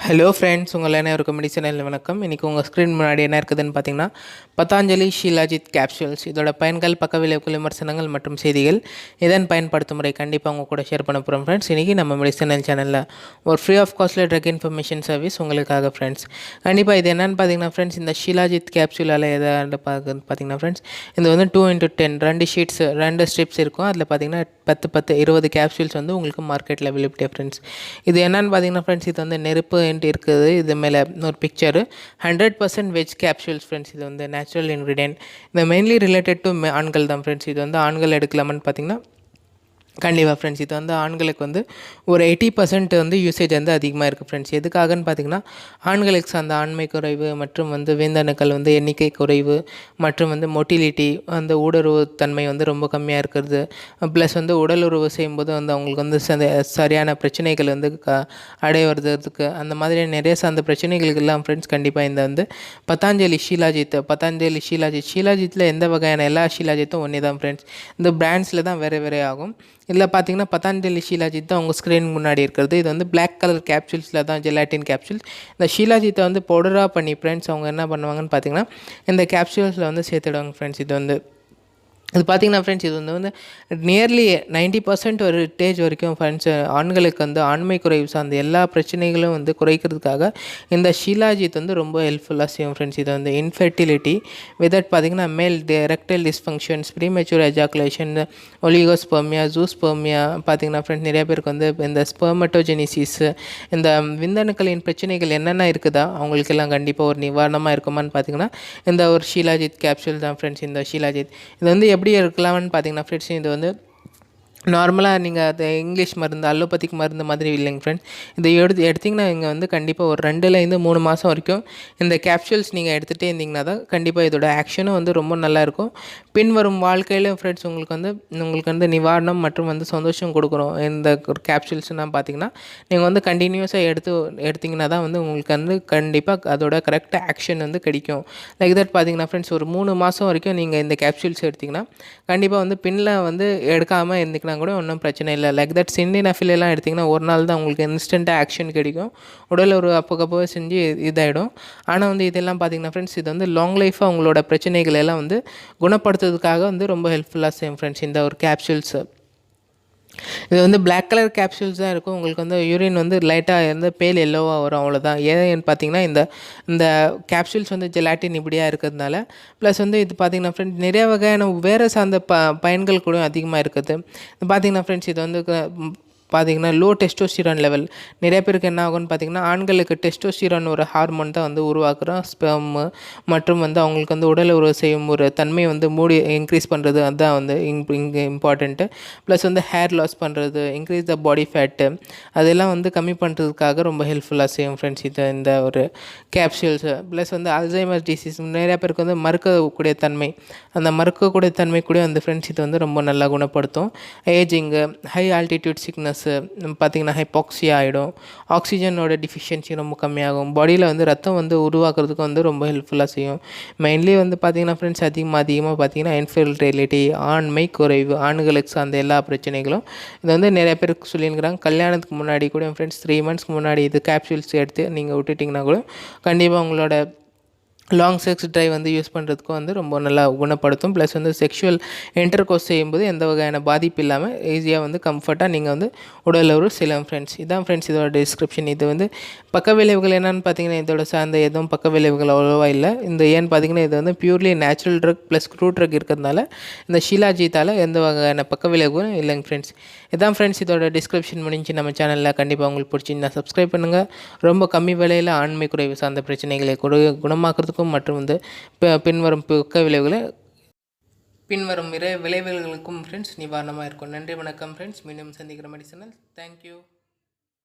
Hello friends, உங்கள் அனைவருக்கும் medicinal வணக்கம். இன்றைக்கி உங்கள் ஸ்க்ரீன் முன்னாடி என்ன இருக்குதுன்னு பார்த்தீங்கன்னா, பதாஞ்சலி ஷீலாஜித் கேப்சூல்ஸ். இதோட பயன்கள், பக்க விளைவுகள், விமர்சனங்கள் மற்றும் செய்திகள், இதன் பயன்படுத்தும் முறை கண்டிப்பாக உங்கள் கூட ஷேர் பண்ண போகிறோம் ஃப்ரெண்ட்ஸ். இன்றைக்கி நம்ம மெடிசனல் சேனலில் ஒரு ஃப்ரீ ஆஃப் காஸ்ட்டில் ட்ரக் இன்ஃபர்மேஷன் சர்வீஸ் உங்களுக்காக ஃப்ரெண்ட்ஸ். கண்டிப்பாக இது என்னென்னு பார்த்தீங்கன்னா ஃப்ரெண்ட்ஸ், இந்த ஷீலாஜித் கேப்சூலால் எதாவது பார்த்தீங்கன்னா ஃப்ரெண்ட்ஸ், இது வந்து 2x10 2 ஷீட்ஸ் 2 ஸ்ட்ரிப்ஸ் இருக்கும். அதில் பார்த்தீங்கன்னா 20 கேப்சூல்ஸ் வந்து உங்களுக்கு மார்க்கெட்டில் அவைலபிலிட்டி ஃப்ரெண்ட்ஸ். இது என்னென்னு பார்த்தீங்கன்னா ஃப்ரெண்ட்ஸ், இது வந்து நெருப்பு இருக்குது. இது மேலே ஒரு பிக்சரு 100% வெஜ் கேப்சூல்ஸ் ஃப்ரெண்ட்ஸ். இது வந்து நேச்சுரல் இன்க்ரீடியன்ட். இது மெயின்லி ரிலேட்டட் டு ஆண்கள் தான் ஃப்ரெண்ட்ஸ். இது வந்து ஆண்கள் எடுக்கலாமான்னு பார்த்தீங்கன்னா கண்டிப்பாக ஃப்ரெண்ட்ஸ், இது வந்து ஆண்களுக்கு வந்து ஒரு 80% வந்து யூசேஜ் வந்து அதிகமாக இருக்குது ஃப்ரெண்ட்ஸ். எதுக்காகன்னு பார்த்தீங்கன்னா, ஆண்களுக்கு அந்த ஆண்மை குறைவு மற்றும் வந்து விந்தணுக்கள் வந்து எண்ணிக்கை குறைவு மற்றும் வந்து மொட்டிலிட்டி, அந்த ஊடுருவு தன்மை வந்து ரொம்ப கம்மியாக இருக்கிறது, ப்ளஸ் வந்து உடல் உறவு செய்யும்போது வந்து அவங்களுக்கு வந்து சரியான பிரச்சனைகள் வந்து அடைவதுக்கு அந்த மாதிரி நிறைய அந்த பிரச்சனைகளுக்கெல்லாம் ஃப்ரெண்ட்ஸ் கண்டிப்பாக இந்த வந்து பதாஞ்சலி ஷீலாஜித்தில் எந்த வகையான எல்லா ஷீலாஜித்தும் ஒன்றே தான் ஃப்ரெண்ட்ஸ். இந்த பிராண்ட்ஸில் தான் வேறு ஆகும். இதில் பார்த்தீங்கன்னா பதாஞ்சலி ஷீலாஜித் தான் உங்கள் ஸ்க்ரீன் முன்னாடி இருக்கிறது. இது வந்து பிளாக் கலர் கேப்சூல்ஸில் தான் ஜெலாட்டின் கேப்சூல்ஸ். இந்த ஷீலாஜித்தை வந்து பவுடராக பண்ணி ஃப்ரெண்ட்ஸ் அவங்க என்ன பண்ணுவாங்கன்னு பார்த்தீங்கன்னா, இந்த கேப்சூல்ஸில் வந்து சேர்த்துடுவாங்க ஃப்ரெண்ட்ஸ். இது வந்து இது பார்த்திங்கன்னா ஃப்ரெண்ட்ஸ், இது வந்து நியர்லி 90% ஒரு ஸ்டேஜ் வரைக்கும் ஃப்ரெண்ட்ஸ் ஆண்களுக்கு வந்து ஆண்மை குறைவு சார்ந்த எல்லா பிரச்சனைகளும் வந்து குறைக்கிறதுக்காக இந்த ஷீலாஜித் வந்து ரொம்ப ஹெல்ப்ஃபுல்லாக செய்யும் ஃப்ரெண்ட்ஸ். இது வந்து இன்ஃபெர்டிலிட்டி விதட் பார்த்திங்கன்னா மேல் ரெக்டைல் டிஸ்ஃபங்க்ஷன்ஸ், ப்ரீமெச்சூர் எஜாக்குலேஷன், ஒலிகோஸ்பெர்மியா, ஜூஸ்பெர்மியா பார்த்திங்கன்னா ஃப்ரெண்ட்ஸ் நிறைய பேருக்கு வந்து இந்த ஸ்பெர்மட்டோஜெனிசிஸ், இந்த விந்தணுக்களின் பிரச்சனைகள் என்னென்ன இருக்குதா அவங்களுக்கெல்லாம் கண்டிப்பாக ஒரு நிவாரணமாக இருக்குமான்னு பார்த்திங்கன்னா இந்த ஒரு ஷீலாஜித் கேப்சூல் தான் ஃப்ரெண்ட்ஸ். இந்த ஷீலாஜித் இது வந்து எப்படி இருக்கலாம்னு பார்த்தீங்கன்னா ஃப்ரெண்ட்ஸ், இது வந்து நார்மலாக நீங்கள் அது இங்கிலீஷ் மருந்து, அலோபதிக் மருந்து மாதிரி இல்லைங்க ஃப்ரெண்ட்ஸ். இதை எடுத்திங்கன்னா இங்கே வந்து கண்டிப்பாக ஒரு 2லேருந்து 3 மாதம் வரைக்கும் இந்த கேப்சூல்ஸ் நீங்கள் எடுத்துகிட்டே இருந்தீங்கன்னா தான் கண்டிப்பாக இதோட ஆக்ஷனும் வந்து ரொம்ப நல்லாயிருக்கும். பின்வரும் வாழ்க்கையிலும் ஃப்ரெண்ட்ஸ் உங்களுக்கு வந்து நிவாரணம் மற்றும் வந்து சந்தோஷம் கொடுக்குறோம். இந்த ஒரு கேப்சூல்ஸ்னால் பார்த்தீங்கன்னா நீங்கள் வந்து கண்டினியூஸாக எடுத்திங்கன்னா தான் வந்து உங்களுக்கு வந்து கண்டிப்பாக அதோட கரெக்டாக ஆக்ஷன் வந்து கிடைக்கும். லைக் தட் பார்த்தீங்கன்னா ஃப்ரெண்ட்ஸ், ஒரு 3 மாதம் வரைக்கும் நீங்கள் இந்த கேப்சூல்ஸ் எடுத்திங்கன்னா கண்டிப்பாக வந்து பின்னில் வந்து எடுக்காமல் இருந்துக்கலாம் கூட ஒன்றும் பிரச்சனை இல்லை. லைக் தட் சிண்டினஃபிலெல்லாம் எடுத்திங்கன்னா ஒரு நாள் தான் உங்களுக்கு இன்ஸ்டண்ட்டாக ஆக்ஷன் கிடைக்கும். உடல் ஒரு அப்போக்கப்போ செஞ்சு இதாகிடும். ஆனால் வந்து இதெல்லாம் பார்த்திங்கன்னா ஃப்ரெண்ட்ஸ், இது வந்து லாங் லைஃபாக உங்களோட பிரச்சனைகள் எல்லாம் வந்து குணப்படுத்துறதுக்காக வந்து ரொம்ப ஹெல்ப்ஃபுல்லாக செய்யும் ஃப்ரெண்ட்ஸ் இந்த ஒரு கேப்சூல்ஸு. இது வந்து பிளாக் கலர் கேப்சூல்ஸ் தான் இருக்கும். உங்களுக்கு வந்து யூரின் வந்து லைட்டாக இருந்து பேல் எல்லோவாக வரும், அவ்வளோதான். ஏன்னு பார்த்தீங்கன்னா இந்த கேப்சூல்ஸ் வந்து ஜெலாட்டின் இப்படியாக இருக்கிறதுனால, ப்ளஸ் வந்து இது பார்த்திங்கன்னா ஃப்ரெண்ட்ஸ் நிறைய வகையான வேறு சார்ந்த பயன்கள் கூட அதிகமாக இருக்குது. பார்த்திங்கன்னா ஃப்ரெண்ட்ஸ், இது வந்து பார்த்திங்கன்னா லோ டெஸ்டோஸ்டிரான் லெவல் நிறைய பேருக்கு என்ன ஆகும்னு பார்த்திங்கன்னா, ஆண்களுக்கு டெஸ்டோஸ்டிரான் ஒரு ஹார்மோன் தான் வந்து உருவாக்குறோம். ஸ்பெர்ம் மற்றும் வந்து அவங்களுக்கு வந்து உடல் உறவு செய்யும் ஒரு தன்மையை வந்து இன்க்ரீஸ் பண்ணுறது, அதுதான் வந்து இங்கே இம்பார்ட்டண்ட்டு. ப்ளஸ் வந்து ஹேர் லாஸ் பண்ணுறது, இன்க்ரீஸ் த பாடி ஃபேட்டு, அதெல்லாம் வந்து கம்மி பண்ணுறதுக்காக ரொம்ப ஹெல்ப்ஃபுல்லாக செய்யும் ஃப்ரெண்ட்ஸ் இந்த ஒரு கேப்சூல்ஸு. ப்ளஸ் வந்து அல்சைமர் டிசீஸ் நிறைய பேருக்கு வந்து மறுக்கக்கூடிய தன்மை, அந்த மறுக்கக்கூடிய தன்மை கூட வந்து ஃப்ரெண்ட்ஸ் இது வந்து ரொம்ப நல்லா குணப்படுத்தும். ஏஜிங்கு, ஹை ஆல்டிடியூட் சிக்னஸ் பார்த்திங்கன்னா ஹைபாக்சியா ஆகிடும். ஆக்சிஜனோட டிஃபிஷியன்சி ரொம்ப கம்மியாகும். பாடியில் வந்து ரத்தம் வந்து உருவாக்குறதுக்கு வந்து ரொம்ப ஹெல்ப்ஃபுல்லாக செய்யும். மெயின்லி வந்து பார்த்திங்கன்னா ஃப்ரெண்ட்ஸ் அதிகமாக பார்த்திங்கன்னா இன்ஃபெர்டிலிட்டி, ஆண்மை குறைவு, ஆண்களுக்கு சார்ந்த எல்லா பிரச்சனைகளும் இது வந்து நிறைய பேருக்கு சொல்லியிருக்கிறாங்க. கல்யாணத்துக்கு முன்னாடி கூட ஃப்ரெண்ட்ஸ் 3 மந்த்ஸ்க்கு முன்னாடி இது கேப்சூல்ஸ் எடுத்து நீங்கள் விட்டுட்டிங்கன்னா கூட கண்டிப்பாக உங்களோட லாங் செக்ஸ் ட்ரைவ் வந்து யூஸ் பண்ணுறதுக்கும் வந்து ரொம்ப நல்லா குணப்படுத்தும். ப்ளஸ் வந்து செக்ஷுவல் இன்டர்கோர்ஸ் செய்யும்போது எந்த வகையான பாதிப்பு இல்லாமல் ஈஸியாக வந்து கம்ஃபர்ட்டாக நீங்கள் வந்து உடல் உறவு செய்யலாம் ஃப்ரெண்ட்ஸ். இதான் ஃப்ரெண்ட்ஸ் இதோட டிஸ்கிரிப்ஷன். இது வந்து பக்க விளைவுகள் என்னென்னு பார்த்தீங்கன்னா, இதோட சார்ந்த எதுவும் பக்க விளைவுகள் அவ்வளோவா இல்லை. ஏன்னு பார்த்தீங்கன்னா இது வந்து purely natural drug plus crude drug இருக்கிறதுனால இந்த ஷீலாஜித்தால் எந்த வகையான பக்க விளைவுகளும் இல்லைங்க ஃப்ரெண்ட்ஸ். இதான் ஃப்ரெண்ட்ஸ் இதோட டிஸ்கிரிப்ஷன் முடிஞ்சு. நம்ம சேனலில் கண்டிப்பாக உங்களுக்கு பிடிச்சிருந்தா சப்ஸ்கிரைப் பண்ணுங்கள். ரொம்ப கம்மி விலையில் ஆண்மை குறைவு சார்ந்த பிரச்சனைகளை குணமாக்குறதுக்கும் மற்றும் வந்து பின்வரும் விளைவுகளுக்கும் ஃப்ரெண்ட்ஸ் நிவாரணமாக இருக்கும். நன்றி, வணக்கம் ஃப்ரெண்ட்ஸ். மீண்டும் சந்திக்கிற மெடிசனல். தேங்க்யூ.